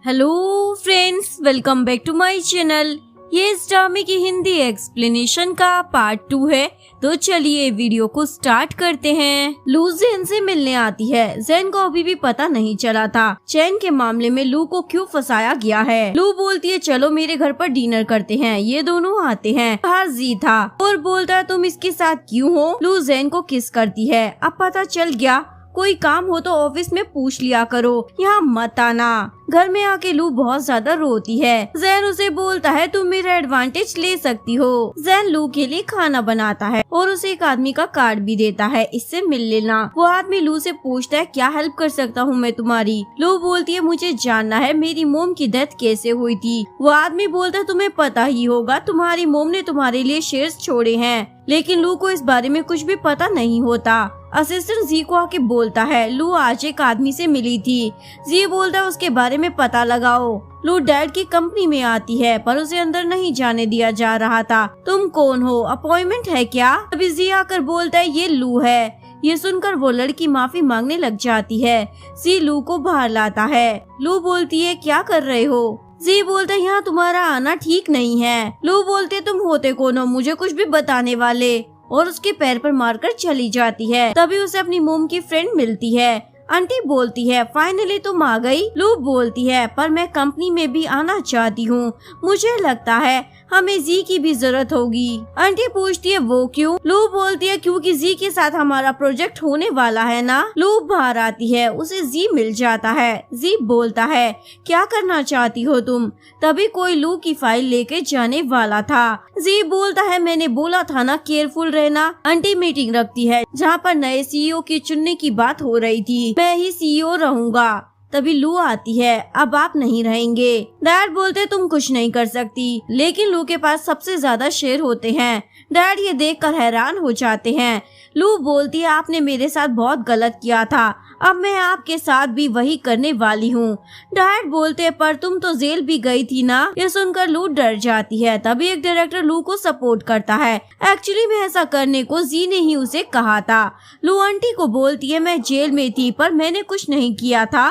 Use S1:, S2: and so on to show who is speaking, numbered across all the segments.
S1: Hello friends, welcome back to my channel. ये इस ड्रामे की हिंदी एक्सप्लेनेशन का पार्ट 2 है। तो चलिए वीडियो को स्टार्ट करते हैं। लू जैन से मिलने आती है। जैन को अभी भी पता नहीं चला था चैन के मामले में लू को क्यों फंसाया गया है। लू बोलती है चलो मेरे घर पर डिनर करते हैं। ये दोनों आते हैं। बाहर जी था और बोलता है तुम इसके साथ क्यों हो। लू जैन को किस करती है। अब पता चल गया कोई काम हो तो ऑफिस में पूछ लिया करो, यहाँ मत आना। घर में आके लू बहुत ज्यादा रोती है। जैन उसे बोलता है तुम मेरा एडवांटेज ले सकती हो। जैन लू के लिए खाना बनाता है और उसे एक आदमी का कार्ड भी देता है, इससे मिल लेना। वो आदमी लू से पूछता है क्या हेल्प कर सकता हूँ मैं तुम्हारी। लू बोलती है मुझे जानना है मेरी मोम की डेथ कैसे हुई थी। वो आदमी बोलता है तुम्हें पता ही होगा, तुम्हारी मोम ने तुम्हारे लिए शेयर्स छोड़े हैं। लेकिन लू को इस बारे में कुछ भी पता नहीं होता। असिस्टेंट जी को आके बोलता है लू आज एक आदमी से मिली थी। जी बोलता है उसके बारे में पता लगाओ। लू डैड की कंपनी में आती है पर उसे अंदर नहीं जाने दिया जा रहा था। तुम कौन हो, अपॉइंटमेंट है क्या। अभी जी आकर बोलता है ये लू है। ये सुनकर वो लड़की माफी मांगने लग जाती है। जी लू को बाहर लाता है। लू बोलती है क्या कर रहे हो। जी बोलते यहाँ तुम्हारा आना ठीक नहीं है। लू बोलते तुम होते कौन हो मुझे कुछ भी बताने वाले, और उसके पैर पर मारकर चली जाती है। तभी उसे अपनी मोम की फ्रेंड मिलती है। आंटी बोलती है फाइनली तुम आ गई। लू बोलती है पर मैं कंपनी में भी आना चाहती हूँ, मुझे लगता है हमें जी की भी जरूरत होगी। आंटी पूछती है वो क्यों। लू बोलती है क्योंकि जी के साथ हमारा प्रोजेक्ट होने वाला है ना। लू बाहर आती है, उसे जी मिल जाता है। जी बोलता है क्या करना चाहती हो तुम। तभी कोई लू की फाइल लेके जाने वाला था। जी बोलता है मैंने बोला था ना केयरफुल रहना। आंटी मीटिंग रखती है जहाँ पर नए सीईओ की चुनने की बात हो रही थी। मैं ही सीईओ रहूंगा। तभी लू आती है अब आप नहीं रहेंगे। डैड बोलते तुम कुछ नहीं कर सकती, लेकिन लू के पास सबसे ज्यादा शेयर होते हैं। डैड ये देखकर हैरान हो जाते हैं। लू बोलती है आपने मेरे साथ बहुत गलत किया था, अब मैं आपके साथ भी वही करने वाली हूँ। डैड बोलते पर तुम तो जेल भी गई थी ना। ये सुनकर लू डर जाती है। तभी एक डायरेक्टर लू को सपोर्ट करता है। एक्चुअली में ऐसा करने को जी ने ही उसे कहा था। लू आंटी को बोलती है मैं जेल में थी पर मैंने कुछ नहीं किया था।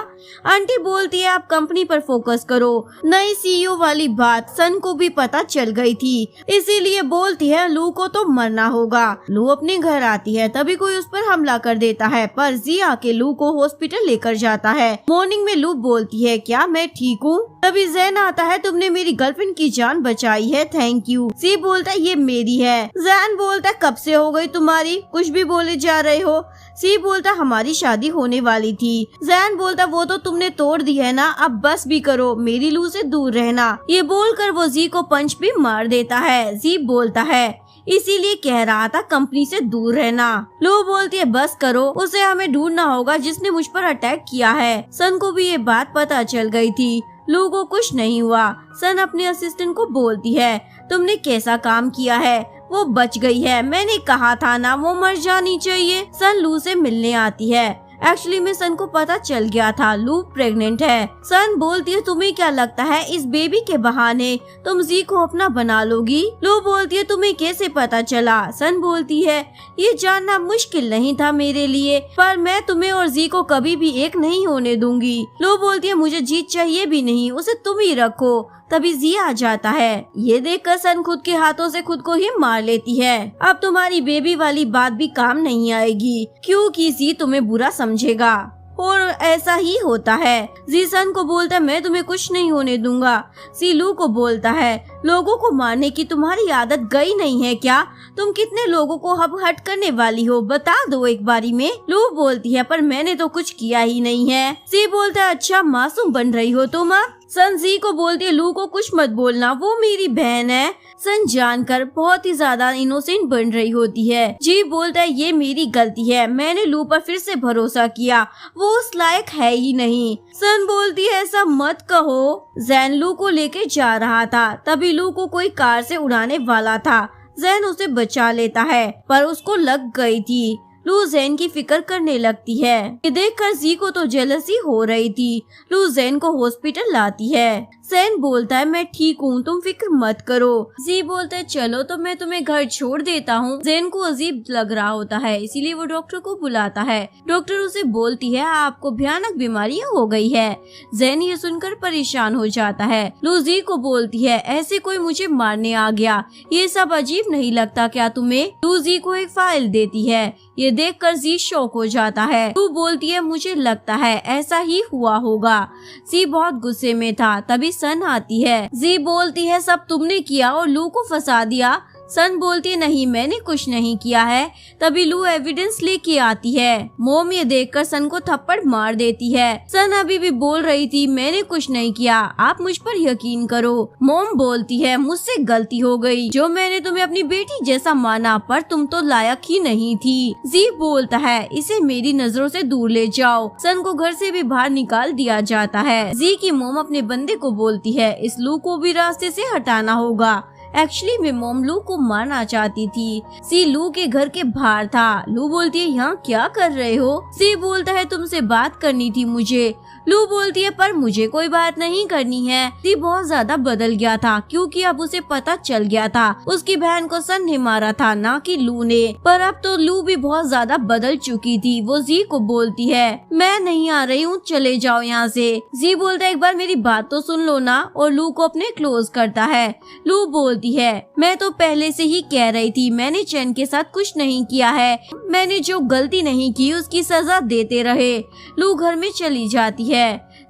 S1: आंटी बोलती है आप कंपनी पर फोकस करो। नई सीईओ वाली बात सन को भी पता चल गई थी, इसीलिए बोलती है लू को तो मरना होगा। लू अपने घर आती है तभी कोई उस पर हमला कर देता है, पर जी आके लू को हॉस्पिटल लेकर जाता है। मॉर्निंग में लू बोलती है क्या मैं ठीक हूँ। तभी जैन आता है तुमने मेरी गर्लफ्रेंड की जान बचाई है, थैंक यू। जी बोलता है ये मेरी है। जैन बोलता है कब से हो गई तुम्हारी, कुछ भी बोले जा रहे हो। सी बोलता हमारी शादी होने वाली थी। जैन बोलता वो तो तुमने तोड़ दी है ना, अब बस भी करो, मेरी लू से दूर रहना। ये बोलकर वो जी को पंच भी मार देता है। जी बोलता है इसीलिए कह रहा था कंपनी से दूर रहना। लू बोलती है बस करो, उसे हमें ढूंढना होगा जिसने मुझ पर अटैक किया है। सन को भी ये बात पता चल गई थी। लू को कुछ नहीं हुआ। सन अपने असिस्टेंट को बोलती है तुमने कैसा काम किया है, वो बच गई है, मैंने कहा था ना वो मर जानी चाहिए। सन लू से मिलने आती है। एक्चुअली में सन को पता चल गया था लू प्रेग्नेंट है। सन बोलती है तुम्हें क्या लगता है इस बेबी के बहाने तुम जी को अपना बना लोगी। लू बोलती है तुम्हें कैसे पता चला। सन बोलती है ये जानना मुश्किल नहीं था मेरे लिए, पर मैं तुम्हें और जी को कभी भी एक नहीं होने दूंगी। लू बोलती है मुझे जीत चाहिए भी नहीं, उसे तुम ही रखो। तभी जी आ जाता है। ये देखकर सन खुद के हाथों से खुद को ही मार लेती है। अब तुम्हारी बेबी वाली बात भी काम नहीं आएगी क्योंकि जी तुम्हें बुरा समझेगा, और ऐसा ही होता है। जी सन को बोलता है मैं तुम्हें कुछ नहीं होने दूंगा। सी लू को बोलता है लोगों को मारने की तुम्हारी आदत गई नहीं है क्या, तुम कितने लोगों को अब हट करने वाली हो, बता दो एक बारी में। लू बोलती है पर मैंने तो कुछ किया ही नहीं है। सी बोलता है अच्छा मासूम बन रही हो तुम अब। सन जी को बोलती है लू को कुछ मत बोलना, वो मेरी बहन है। सन जानकर बहुत ही ज्यादा इनोसेंट बन रही होती है। जी बोलता है ये मेरी गलती है, मैंने लू पर फिर से भरोसा किया, वो उस लायक है ही नहीं। सन बोलती है ऐसा मत कहो। जैन लू को लेके जा रहा था, तभी लू को कोई कार से उड़ाने वाला था। जैन उसे बचा लेता है पर उसको लग गई थी। लू जैन की फिक्र करने लगती है। ये देखकर जी को तो जेलसी हो रही थी। लू जैन को हॉस्पिटल लाती है। जैन बोलता है मैं ठीक हूँ, तुम फिक्र मत करो। जी बोलता है चलो तो मैं तुम्हें घर छोड़ देता हूँ। जैन को अजीब लग रहा होता है, इसीलिए वो डॉक्टर को बुलाता है। डॉक्टर उसे बोलती है आपको भयानक बीमारियाँ हो गई है। जैन ये सुनकर परेशान हो जाता है। लू जी को बोलती है ऐसे कोई मुझे मारने आ गया, ये सब अजीब नहीं लगता क्या तुम्हें? लू जी को एक फाइल देती है। ये देखकर जी शॉक हो जाता है। लू बोलती है मुझे लगता है ऐसा ही हुआ होगा। जी बहुत गुस्से में था। तभी सन आती है। जी बोलती है सब तुमने किया और लू को फंसा दिया। सन बोलती है नहीं मैंने कुछ नहीं किया है। तभी लू एविडेंस लेके आती है। मोम ये देखकर सन को थप्पड़ मार देती है। सन अभी भी बोल रही थी मैंने कुछ नहीं किया, आप मुझ पर यकीन करो। मोम बोलती है मुझसे गलती हो गई, जो मैंने तुम्हें अपनी बेटी जैसा माना, पर तुम तो लायक ही नहीं थी। जी बोलता है इसे मेरी नजरों से दूर ले जाओ। सन को घर से भी बाहर निकाल दिया जाता है। जी की मोम अपने बंदे को बोलती है इस लू को भी रास्ते से हटाना होगा। एक्चुअली में मोम लू को मारना चाहती थी। सी लू के घर के बाहर था। लू बोलती है यहाँ क्या कर रहे हो? सी बोलता है तुमसे बात करनी थी मुझे। लू बोलती है पर मुझे कोई बात नहीं करनी है। सी बहुत ज्यादा बदल गया था क्योंकि अब उसे पता चल गया था उसकी बहन को सन ने मारा था, ना कि लू ने। पर अब तो लू भी बहुत ज्यादा बदल चुकी थी। वो जी को बोलती है मैं नहीं आ रही हूँ, चले जाओ यहाँ से। जी बोलता है एक बार मेरी बात तो सुन लो ना, और लू को अपने क्लोज करता है। लू बोलती है मैं तो पहले से ही कह रही थी मैंने चैन के साथ कुछ नहीं किया है, मैंने जो गलती नहीं की उसकी सजा देते रहे। लू घर में चली जाती है।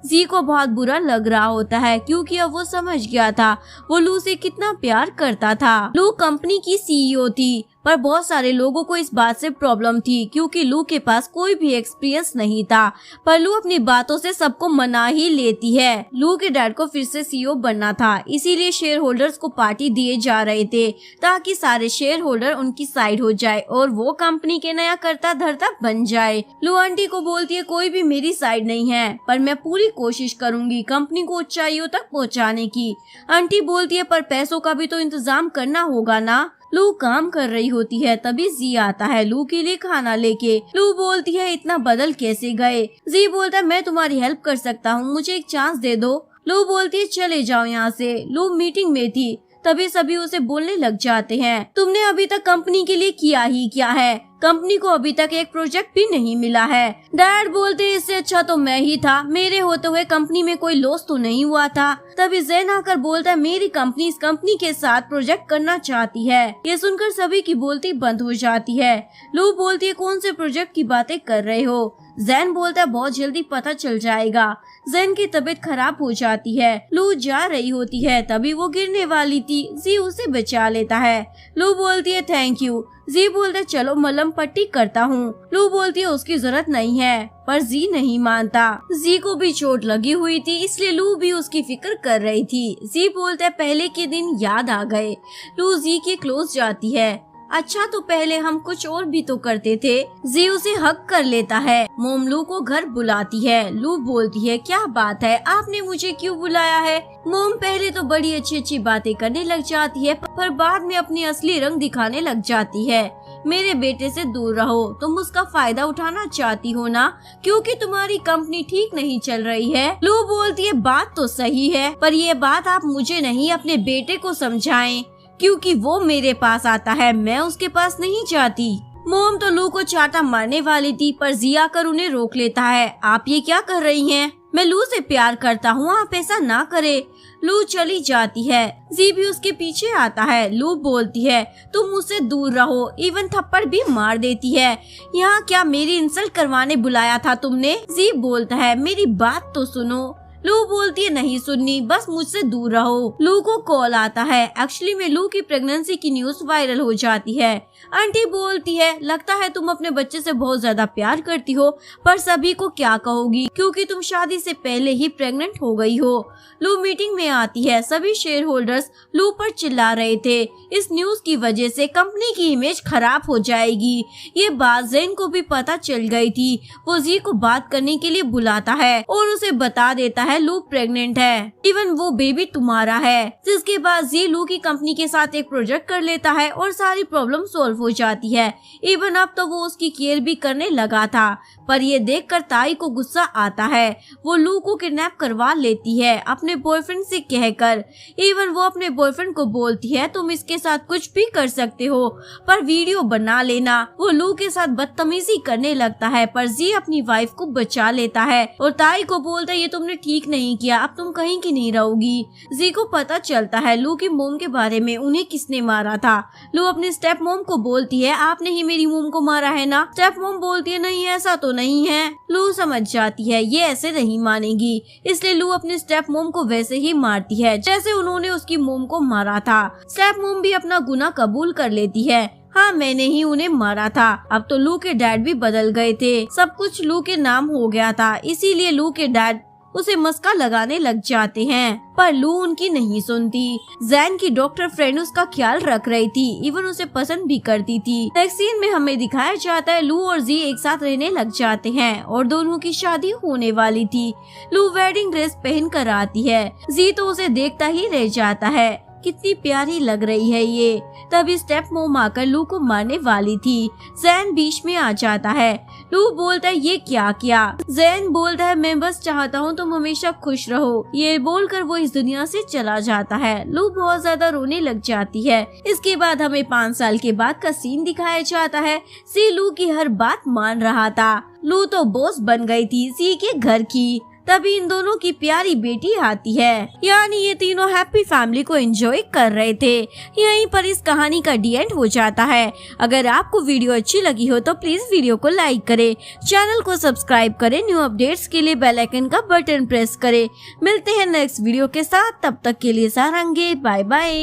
S1: जी को बहुत बुरा लग रहा होता है क्योंकि अब वो समझ गया था वो लू से कितना प्यार करता था। लू कंपनी की सीईओ थी, पर बहुत सारे लोगों को इस बात से प्रॉब्लम थी क्योंकि लू के पास कोई भी एक्सपीरियंस नहीं था। पर लू अपनी बातों से सबको मना ही लेती है। लू के डैड को फिर से सीईओ बनना था, इसीलिए शेयर होल्डर्स को पार्टी दिए जा रहे थे ताकि सारे शेयर होल्डर उनकी साइड हो जाए और वो कंपनी के नया कर्ता धर्ता बन जाए। लू आंटी को बोलती है कोई भी मेरी साइड नहीं है, पर मैं पूरी कोशिश करूंगी कंपनी को ऊंचाइयों तक पहुंचाने की। आंटी बोलती है पर पैसों का भी तो इंतजाम करना होगा ना। लू काम कर रही होती है, तभी जी आता है लू के लिए खाना लेके। लू बोलती है इतना बदल कैसे गए? जी बोलता है मैं तुम्हारी हेल्प कर सकता हूँ, मुझे एक चांस दे दो। लू बोलती है चले जाओ यहाँ से। लू मीटिंग में थी, तभी सभी उसे बोलने लग जाते हैं तुमने अभी तक कंपनी के लिए किया ही क्या है? कंपनी को अभी तक एक प्रोजेक्ट भी नहीं मिला है। डैड बोलते हैं इससे अच्छा तो मैं ही था, मेरे होते हुए कंपनी में कोई लॉस तो नहीं हुआ था। तभी जैन आकर बोलता है मेरी कंपनी इस कंपनी के साथ प्रोजेक्ट करना चाहती है। ये सुनकर सभी की बोलती बंद हो जाती है। लू बोलती है कौन से प्रोजेक्ट की बातें कर रहे हो? जैन बोलता है बहुत जल्दी पता चल जाएगा। जैन की तबीयत खराब हो जाती है। लू जा रही होती है, तभी वो गिरने वाली थी। जी उसे बचा लेता है। लू बोलती है थैंक यू। जी बोलते चलो मलहम पट्टी करता हूँ। लू बोलती है उसकी जरूरत नहीं है, पर जी नहीं मानता। जी को भी चोट लगी हुई थी, इसलिए लू भी उसकी फिक्र कर रही थी। जी बोलते है पहले के दिन याद आ गए। लू जी के क्लोज जाती है। अच्छा तो पहले हम कुछ और भी तो करते थे। जी उसे हक कर लेता है। मोम लू को घर बुलाती है। लू बोलती है क्या बात है, आपने मुझे क्यों बुलाया है? मोम पहले तो बड़ी अच्छी अच्छी बातें करने लग जाती है, पर बाद में अपनी असली रंग दिखाने लग जाती है। मेरे बेटे से दूर रहो, तुम उसका फायदा उठाना चाहती हो ना, क्योंकि तुम्हारी कंपनी ठीक नहीं चल रही है। लू बोलती है बात तो सही है, पर ये बात आप मुझे नहीं अपने बेटे को समझाएं, क्योंकि वो मेरे पास आता है, मैं उसके पास नहीं जाती। मोम तो लू को चाटा मारने वाली थी, पर जी आकर उन्हें रोक लेता है। आप ये क्या कर रही हैं? मैं लू से प्यार करता हूँ, आप ऐसा ना करे। लू चली जाती है। जी भी उसके पीछे आता है। लू बोलती है तुम मुझसे दूर रहो, इवन थप्पड़ भी मार देती है। यहाँ क्या मेरी इंसल्ट करवाने बुलाया था तुमने? जी बोलता है मेरी बात तो सुनो। लू बोलती है नहीं सुननी, बस मुझसे दूर रहो। लू को कॉल आता है। एक्चुअली में लू की प्रेगनेंसी की न्यूज वायरल हो जाती है। आंटी बोलती है लगता है तुम अपने बच्चे से बहुत ज्यादा प्यार करती हो, पर सभी को क्या कहोगी क्योंकि तुम शादी से पहले ही प्रेग्नेंट हो गई हो। लू मीटिंग में आती है। सभी शेयर होल्डर्स लू पर चिल्ला रहे थे इस न्यूज की वजह से कंपनी की इमेज खराब हो जाएगी। ये बात जैन को भी पता चल गई थी। वो जी को बात करने के लिए बुलाता है और उसे बता देता है लू प्रेग्नेंट है, इवन वो बेबी तुम्हारा है। जिसके बाद जी लू की कंपनी के साथ एक प्रोजेक्ट कर लेता है और सारी प्रॉब्लम सॉल्व हो जाती है। इवन अब तो वो उसकी केयर भी करने लगा था, पर ये देखकर ताई को गुस्सा आता है। वो लू को किडनैप करवा लेती है अपने बॉयफ्रेंड से कहकर। इवन वो अपने बॉयफ्रेंड को बोलती है तुम इसके साथ कुछ भी कर सकते हो, पर वीडियो बना लेना। वो लू के साथ बदतमीजी करने लगता है, पर जी अपनी वाइफ को बचा लेता है और ताई को बोलता है ये तुमने ठीक नहीं किया, अब तुम कहीं की नहीं रहोगी। जी को पता चलता है लू की मोम के बारे में, उन्हें किसने मारा था। लू अपने स्टेप मोम को बोलती है आपने ही मेरी मोम को मारा है ना। स्टेप मोम बोलती है नहीं ऐसा तो नहीं है। लू समझ जाती है ये ऐसे नहीं मानेगी, इसलिए लू अपने स्टेप मोम को वैसे ही मारती है जैसे उन्होंने उसकी मोम को मारा था। स्टेप मोम भी अपना गुनाह कबूल कर लेती है, हाँ मैंने ही उन्हें मारा था। अब तो लू के डैड भी बदल गए थे, सब कुछ लू के नाम हो गया था, इसीलिए लू के डैड उसे मस्का लगाने लग जाते हैं, पर लू उनकी नहीं सुनती। जैन की डॉक्टर फ्रेंड उसका ख्याल रख रही थी, इवन उसे पसंद भी करती थी। नेक्स्ट सीन में हमें दिखाया जाता है लू और जी एक साथ रहने लग जाते हैं और दोनों की शादी होने वाली थी। लू वेडिंग ड्रेस पहन कर आती है, जी तो उसे देखता ही रह जाता है, कितनी प्यारी लग रही है ये। तभी स्टेप मोम आकर लू को मारने वाली थी। जैन बीच में आ जाता है। लू बोलता है ये क्या किया। जैन बोलता है मैं बस चाहता हूँ तुम हमेशा खुश रहो। ये बोलकर वो इस दुनिया से चला जाता है। लू बहुत ज्यादा रोने लग जाती है। इसके बाद हमें 5 साल के बाद का सीन दिखाया जाता है। सी लू की हर बात मान रहा था। लू तो बॉस बन गई थी सी के घर की। तभी इन दोनों की प्यारी बेटी आती है, यानी ये तीनों हैप्पी फैमिली को एंजॉय कर रहे थे। यहीं पर इस कहानी का डी एंड हो जाता है। अगर आपको वीडियो अच्छी लगी हो तो प्लीज वीडियो को लाइक करें, चैनल को सब्सक्राइब करें, न्यू अपडेट्स के लिए बेल आइकन का बटन प्रेस करें। मिलते हैं नेक्स्ट वीडियो के साथ, तब तक के लिए सारंगे, बाय बाय।